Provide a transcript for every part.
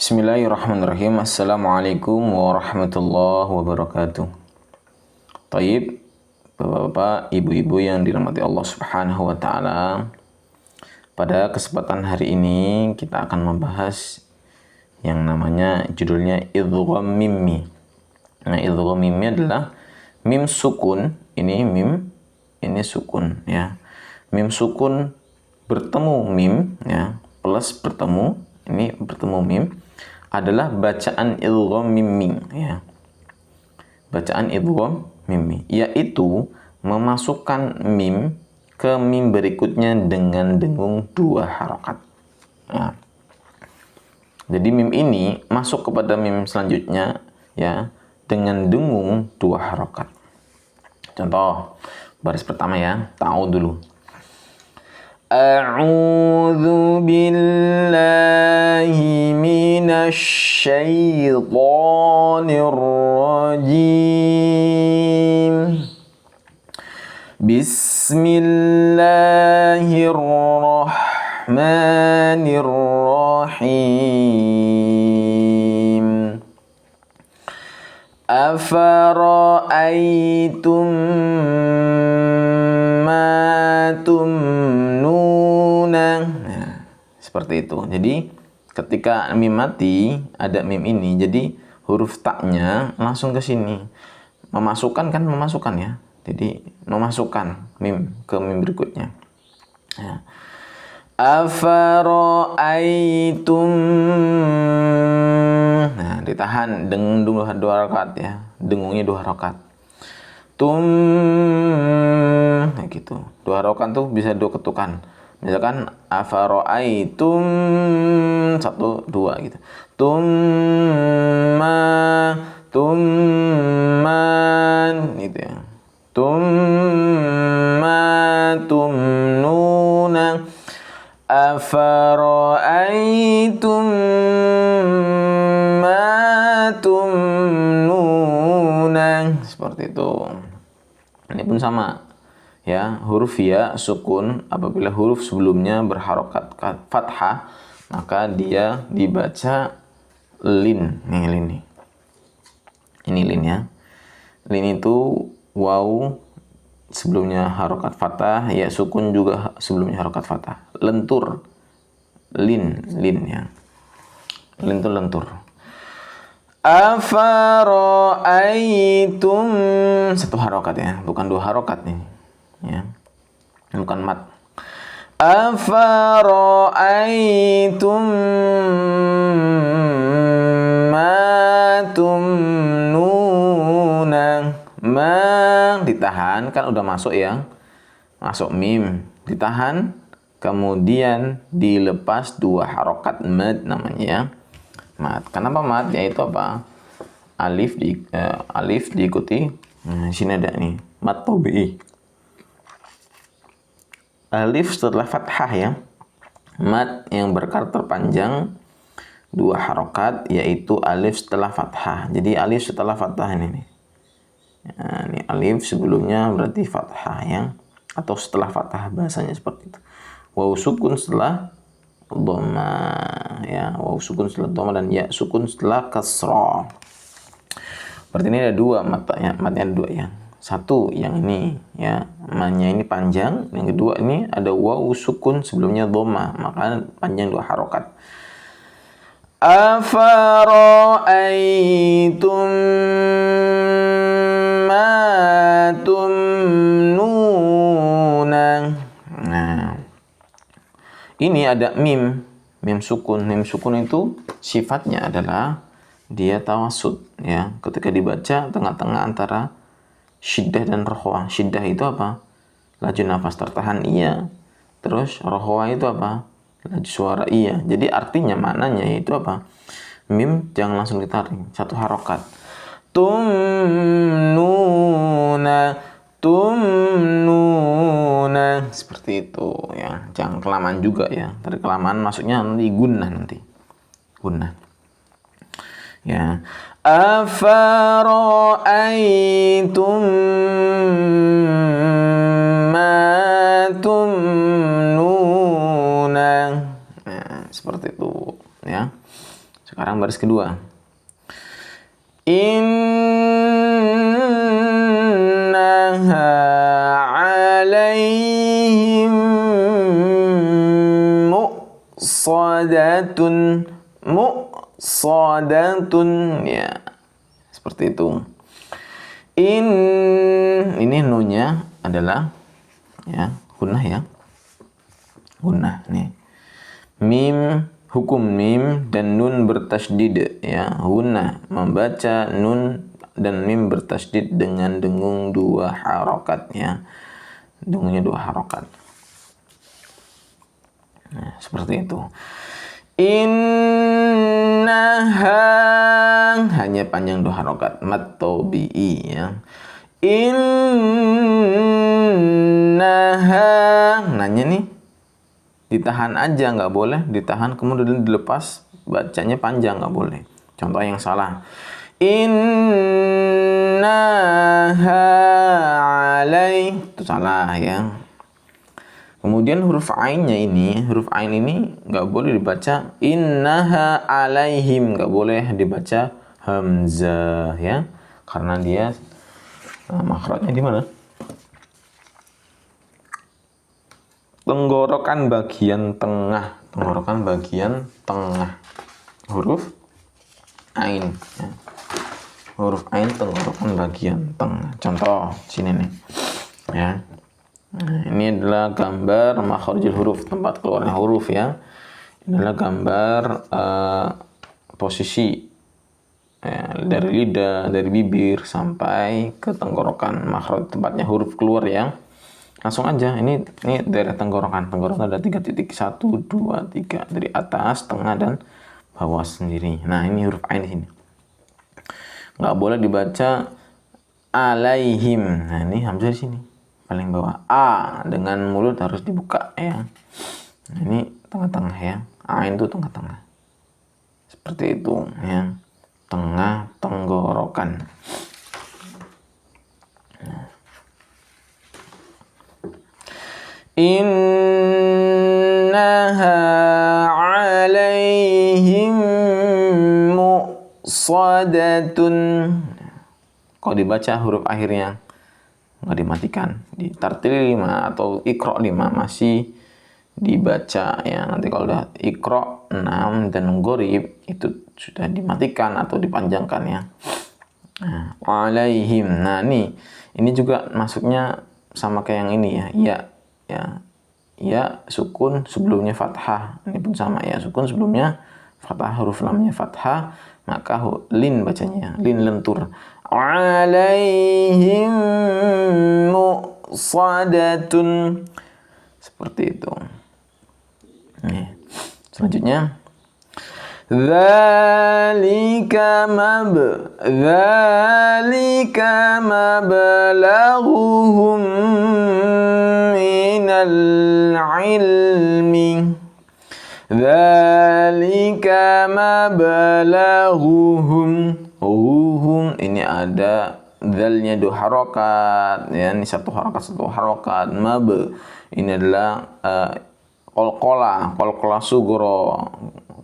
Bismillahirrahmanirrahim. Assalamualaikum warahmatullahi wabarakatuh. Taib, bapak-bapak, ibu-ibu yang dirahmati Allah Subhanahu wa taala. Pada kesempatan hari ini kita akan membahas yang namanya judulnya idgham mimmi. Nah, idgham mimmi adalah mim sukun, ini mim, ini sukun ya. Mim sukun bertemu mim ya, plus bertemu, ini bertemu mim adalah bacaan idgham mimmi ya. Bacaan idgham mimmi yaitu memasukkan mim ke mim berikutnya dengan dengung 2 harokat. Nah, jadi mim ini masuk kepada mim selanjutnya ya dengan dengung 2 harokat. Contoh baris pertama ya, ta'u dulu. A'udzu billahi minasy syaithanir rajim. Bismillahirrahmanirrahim. Afara'aitum ma tumnuna. Nah, seperti itu. Jadi ketika mim mati ada mim ini, jadi huruf taknya langsung ke sini. Memasukkan kan memasukkan ya. Jadi memasukkan mim ke mim berikutnya. Ya. Afara'aitum. Nah, ditahan dengan 2 rakaat ya. Dengungnya 2 rakaat. Nah gitu. 2 rakaat tuh bisa 2 ketukan. Misalkan afara'aitum 1 2 gitu. Tumman gitu ya. Tumnuna. Afara'aitum ma tumnuna. Seperti itu. Ini pun sama ya, huruf ya sukun apabila huruf sebelumnya berharokat fathah maka dia dibaca lin. Nih lin nih. Ini lin ya. Lin itu waw sebelumnya harokat fathah, ya sukun juga sebelumnya harokat fathah. Lentur. Lin ya. Lin itu lentur. Afara'aitum 1 harokat ya, bukan 2 harokat nih. Ya. Bukan mat. Afara'aitum ma tumnuna. Ma ditahan kan udah masuk ya. Masuk mim, ditahan kemudian dilepas 2 harokat mad namanya ya. Mat. Kenapa mat? Yaitu apa? Alif diikuti. Nah, sini ada nih, mat tabi'i. Alif setelah fathah ya. Mat yang berkarakter panjang 2 harokat yaitu alif setelah fathah. Jadi alif setelah fathah ini nih. Nah, ini alif sebelumnya berarti fathah ya. Atau setelah fathah bahasanya seperti itu. Waw sukun setelah dhamma ya, waw sukun setelah dhamma dan ya sukun setelah kasrah. Berarti ini ada 2 matanya, matnya ada 2 ya. Satu yang ini ya, matnya ini panjang, yang kedua ini ada waw sukun sebelumnya dhamma, maka panjang 2 harokat. Afara'aitum ma tumnuna. Nah, ini ada mim sukun. Mim sukun itu sifatnya adalah dia tawassut ya. Ketika dibaca tengah-tengah antara syiddah dan rohwa. Syiddah itu apa? Laju nafas tertahan iya. Terus rohwa itu apa? Laju suara iya. Jadi artinya maknanya itu apa? Mim jangan langsung ditarik, 1 harokat. Tumnuna seperti itu ya, jangan kelamaan juga ya, dari kelamaan masuknya nanti gunnah ya. Afara'aitum ma tumnuna. Nah, seperti itu ya. Sekarang baris kedua. Innaha 'alaihim muqsadatun ya. Seperti itu. Ini nunnya adalah ya, gunnah ya. Gunnah nih. Mim, hukum mim dan nun bertasydid ya. Gunnah membaca nun dan mim bertasydid dengan dengung 2 harokat ya. Dengungnya 2 harokat. Nah, seperti itu. Innaha hanya panjang 2 harokat. Mad tabi'i ya. Innaha, nanya nih, ditahan aja, nggak boleh ditahan kemudian dilepas, bacanya panjang, nggak boleh. Contoh yang salah, innaha itu salah ya. Kemudian huruf ainnya ini, huruf ain ini nggak boleh dibaca innaha alaihim, nggak boleh dibaca hamzah ya, karena dia makhrajnya di mana? Tenggorokan bagian tengah, tenggorokan bagian tengah. Huruf ain. Ya. Huruf ain tenggorokan bagian tengah. Contoh sini nih. Ya. Nah, ini adalah gambar makhrijul huruf, tempat keluarnya huruf ya. Ini adalah gambar posisi dari lidah, dari bibir sampai ke tenggorokan, makhraj tempatnya huruf keluar ya. Langsung aja, ini daerah tenggorokan. Tenggorokan ada 3 titik, 1, 2, 3 dari atas, tengah dan bawah sendiri. Nah, ini huruf ain di sini. Nggak boleh dibaca alaihim. Nah, ini hamzah di sini, paling bawah. A dengan mulut harus dibuka ya. Nah, ini tengah-tengah ya. Ain itu tengah-tengah. Seperti itu ya. Tengah tenggorokan. Innaha 'alaihim muqsadatun. Kalau dibaca huruf akhirnya nggak dimatikan, di tartil 5 atau iqra 5 masih dibaca ya. Nanti kalau udah iqra 6 dan gharib itu sudah dimatikan atau dipanjangkan ya. Nah, 'alaihim. Nah, ini juga masuknya sama kayak yang ini ya. Ya sukun sebelumnya fathah, ini pun sama ya, sukun sebelumnya fathah, huruf lamnya fathah, maka lin bacanya, lin lentur. Alaihim muqsadatun, seperti itu. Nih, selanjutnya Dzalika mablaghuhum minal ilmi. Dzalika mablaghuhum. Ini ada dzalnya 2 harokat ya, ini 1 harokat. Ini adalah qalqalah sugro.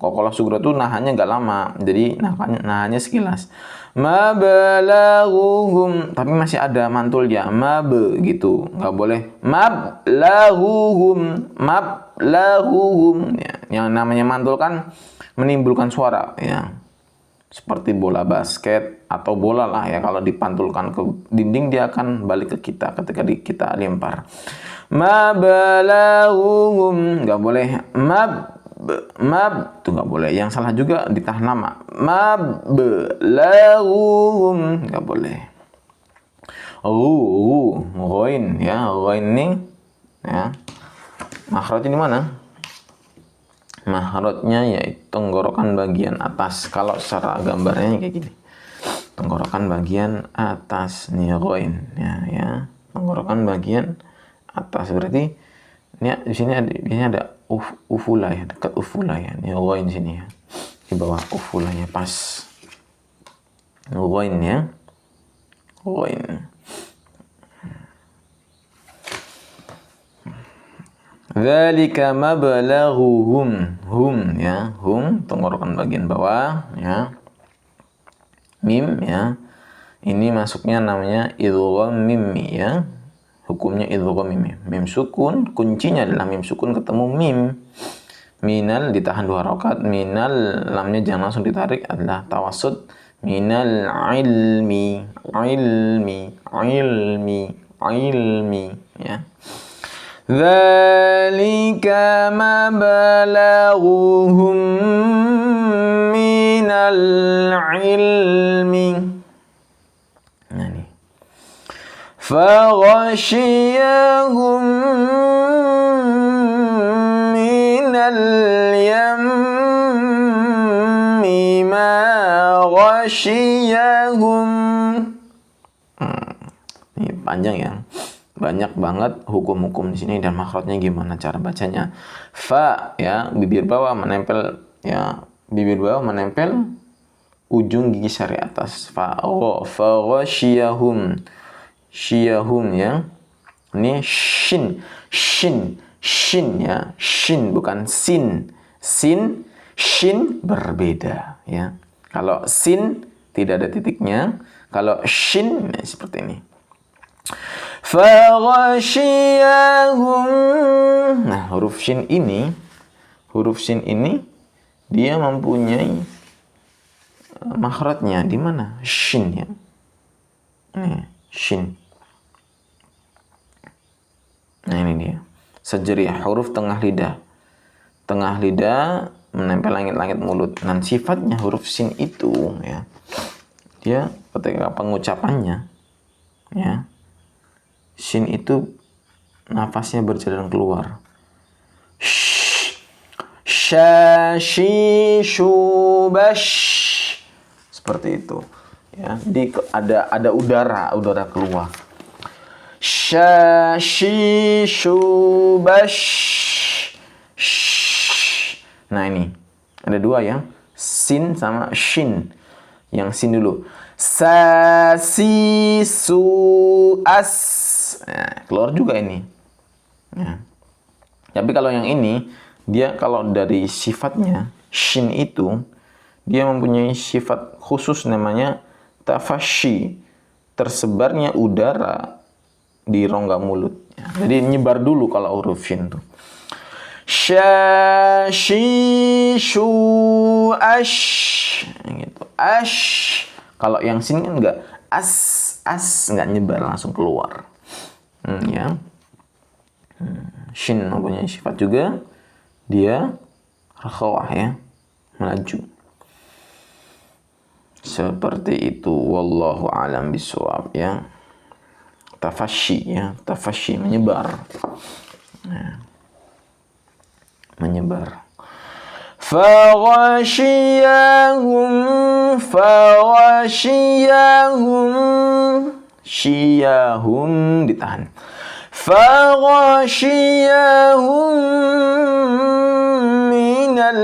Qalqalah sugro itu nahannya nggak lama, jadi nahannya sekilas. Mablaghuhum, tapi masih ada mantul ya, gitu, nggak boleh mablaghuhum ya. Yang namanya mantul kan menimbulkan suara ya, seperti bola basket atau bola lah ya, kalau dipantulkan ke dinding dia akan balik ke kita ketika kita lempar. Mablaghuhum, nggak boleh mab tuh nggak boleh. Yang salah juga ditahan lama. Mablaghuhum, nggak boleh. Ghain ya, ghain ini ya. Makhrajnya di mana? Makhrajnya yaitu tenggorokan bagian atas. Kalau secara gambarnya kayak gini. Tenggorokan bagian atas nih ghain ya. Tenggorokan bagian atas, berarti ini di sini biasanya ada ufula ya, dekat ufula ya. Ini ghain sini ya. Di bawah ufulanya pas. Ghain ya. Ghain. Dzalika mablaghuhum. Hum ya, hum tenggorokan bagian bawah ya. Mim ya. Ini masuknya namanya idgham mimmi ya. Hukumnya idgham mimmi. Mim sukun, kuncinya adalah mim sukun ketemu mim. Minal ditahan 2 rakaat, minal lamnya jangan langsung ditarik, adalah tawassut. Minal ilmi, ilmi, ilmi, ilmi ya. Dzalika mablaghuhum minal ilmi. Nah nih. Faghashiyahum minal yammi ma ghashiyahum. Ini panjang ya. Banyak banget hukum-hukum di sini dan makhrajnya gimana cara bacanya. Fa ya, bibir bawah menempel ya, bibir bawah menempel ujung gigi sari atas. Fa ghashiyahum. Syiyahum ya. Ini shin, shin, shin ya. Shin bukan sin. Sin, shin berbeda ya. Kalau sin tidak ada titiknya, kalau shin ya, seperti ini. Faghashiyahum. Nah, huruf shin ini dia mempunyai makhrajnya di mana? Shin ya. Nih, shin. Nah, ini dia. Sejerih huruf tengah lidah. Tengah lidah menempel langit-langit mulut. Dan sifatnya huruf shin itu ya. Dia ketika pengucapannya ya. Shin itu nafasnya berjalan keluar. Syashi syubash. Seperti itu. Ya, ada udara keluar. Syashi syubash. Nah, ini ada 2 ya. Sin sama shin. Yang sin dulu. Sasi su as. Nah, keluar juga ini. Ya. Tapi kalau yang ini, dia kalau dari sifatnya, shin itu, dia mempunyai sifat khusus namanya tafashi. Tersebarnya udara di rongga mulut. Ya. Jadi nyebar dulu kalau huruf shin tuh. Syashishu ash. Gitu. Ash. Kalau yang sin kan enggak. As enggak nyebar langsung keluar. Ya. Shin mempunyai sifat juga dia rakhawah ya, melaju. Seperti itu, wallahu alam bisawab ya. Tafashi ya, tafashi menyebar. Ya. Menyebar. Faghashiyahum syiyahum ditahan. Faghashiyahum minal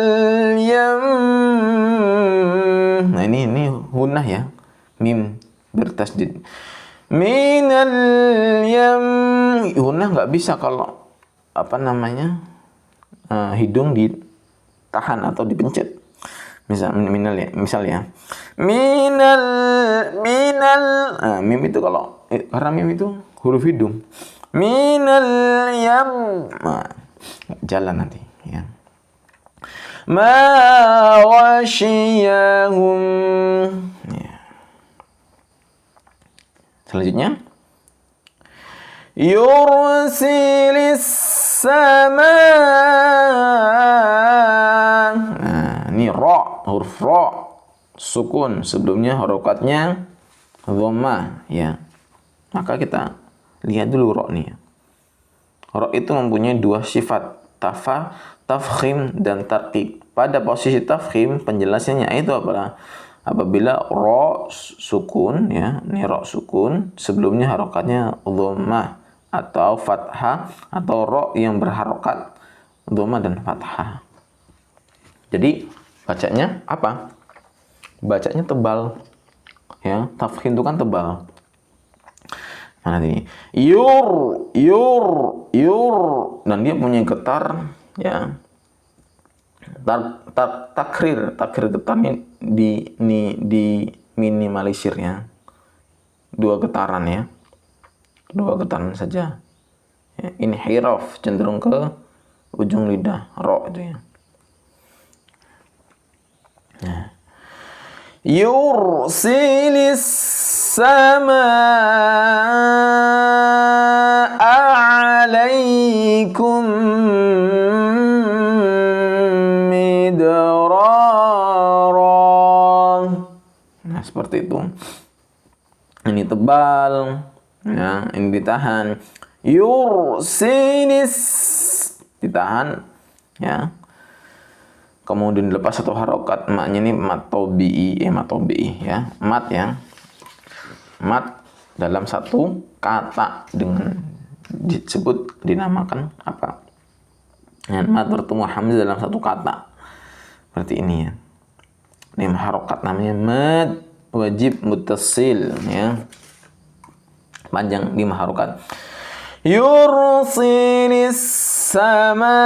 yam. Nah, ini hunnah ya. Mim bertasdid. Minal yam. Hunnah nggak bisa kalau hidung ditahan atau dipencet. Misal ya. Minal. Mim itu karena mim itu huruf hidung. Minal yam. Jalan nanti ya. Ma ghashiyahum. Ya. Selanjutnya yursilis sama. Nah, ini ra, huruf ra sukun, sebelumnya harokatnya dhammah ya. Maka kita lihat dulu ra nih. Ra itu mempunyai 2 sifat, tafkhim dan tarqiq. Pada posisi tafkhim penjelasannya itu apa? Apabila ra sukun ya, ini ra sukun, sebelumnya harokatnya dhammah atau fathah, atau ra yang berharokat dhammah dan fathah. Jadi bacanya apa? Bacanya tebal ya, tafkhim itu kan tebal. Mana ini? Yur. Dan dia punya getar, ya. Takrir getarnya di minimalisir ya. Dua getaran saja. Ya, inhiraf cenderung ke ujung lidah ro itu ya. Ya. Yursilis samaa'a 'alaikum midrara. Nah, seperti itu. Ini tebal, ya, ini ditahan. Yursilis ditahan, ya. Kemudian dilepas satu harokat, maknya ini mat tobi'i, ya. Mat ya. Mat dalam satu kata dengan dinamakan apa? Ya, mat bertemu hamzah dalam satu kata. Seperti ini ya. Ini harokat namanya mad wajib muttasil ya. Panjang 5 harokat. Yursilis sama.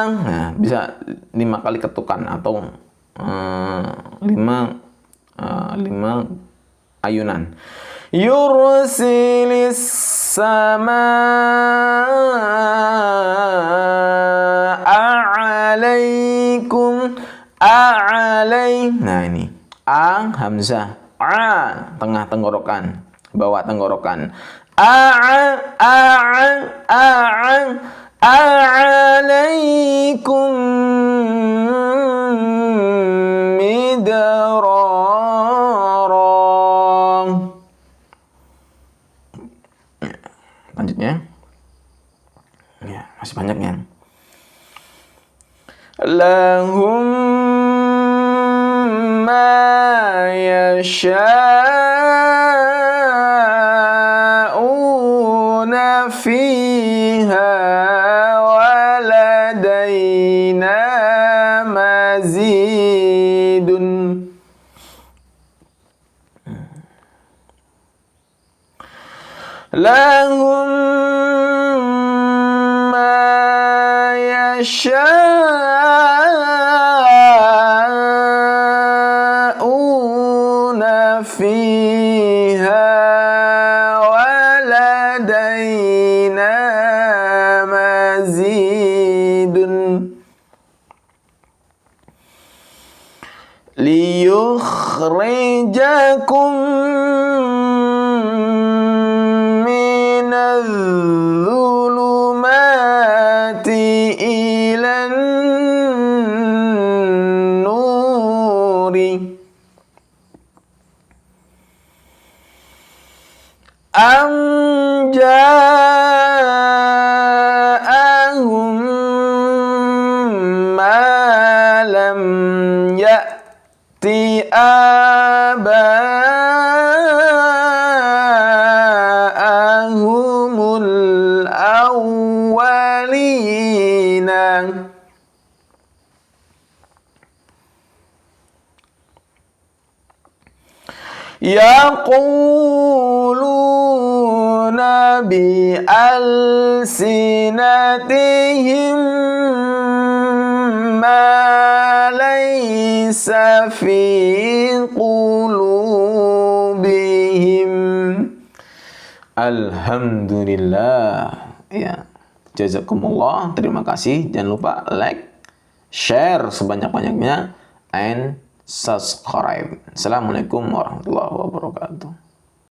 Nah, bisa 5 kali ketukan atau 5 ayunan. Yursilis samaa'a 'alaikum Nah ini a hamzah, tengah tenggorokan, bawah tenggorokan. A'alaikum midrara. Lanjutnya. Ya, masih banyak ya. Lahum ma yasha'una fiha waladaina mazidun. Lahum ma yasha'una fiha waladaina mazidun. Liyukhrijakum minadh-dhulumati ilan nuri. Am ja'ahum ma lam ya'ti aba'ahumul awwalina. Yaquluna bi alsinatihim ma laysa fi qulubihim. Alhamdulillah. Ya, jazakumullah. Terima kasih. Jangan lupa like, share sebanyak-banyaknya, and subscribe. Assalamualaikum warahmatullahi wabarakatuh.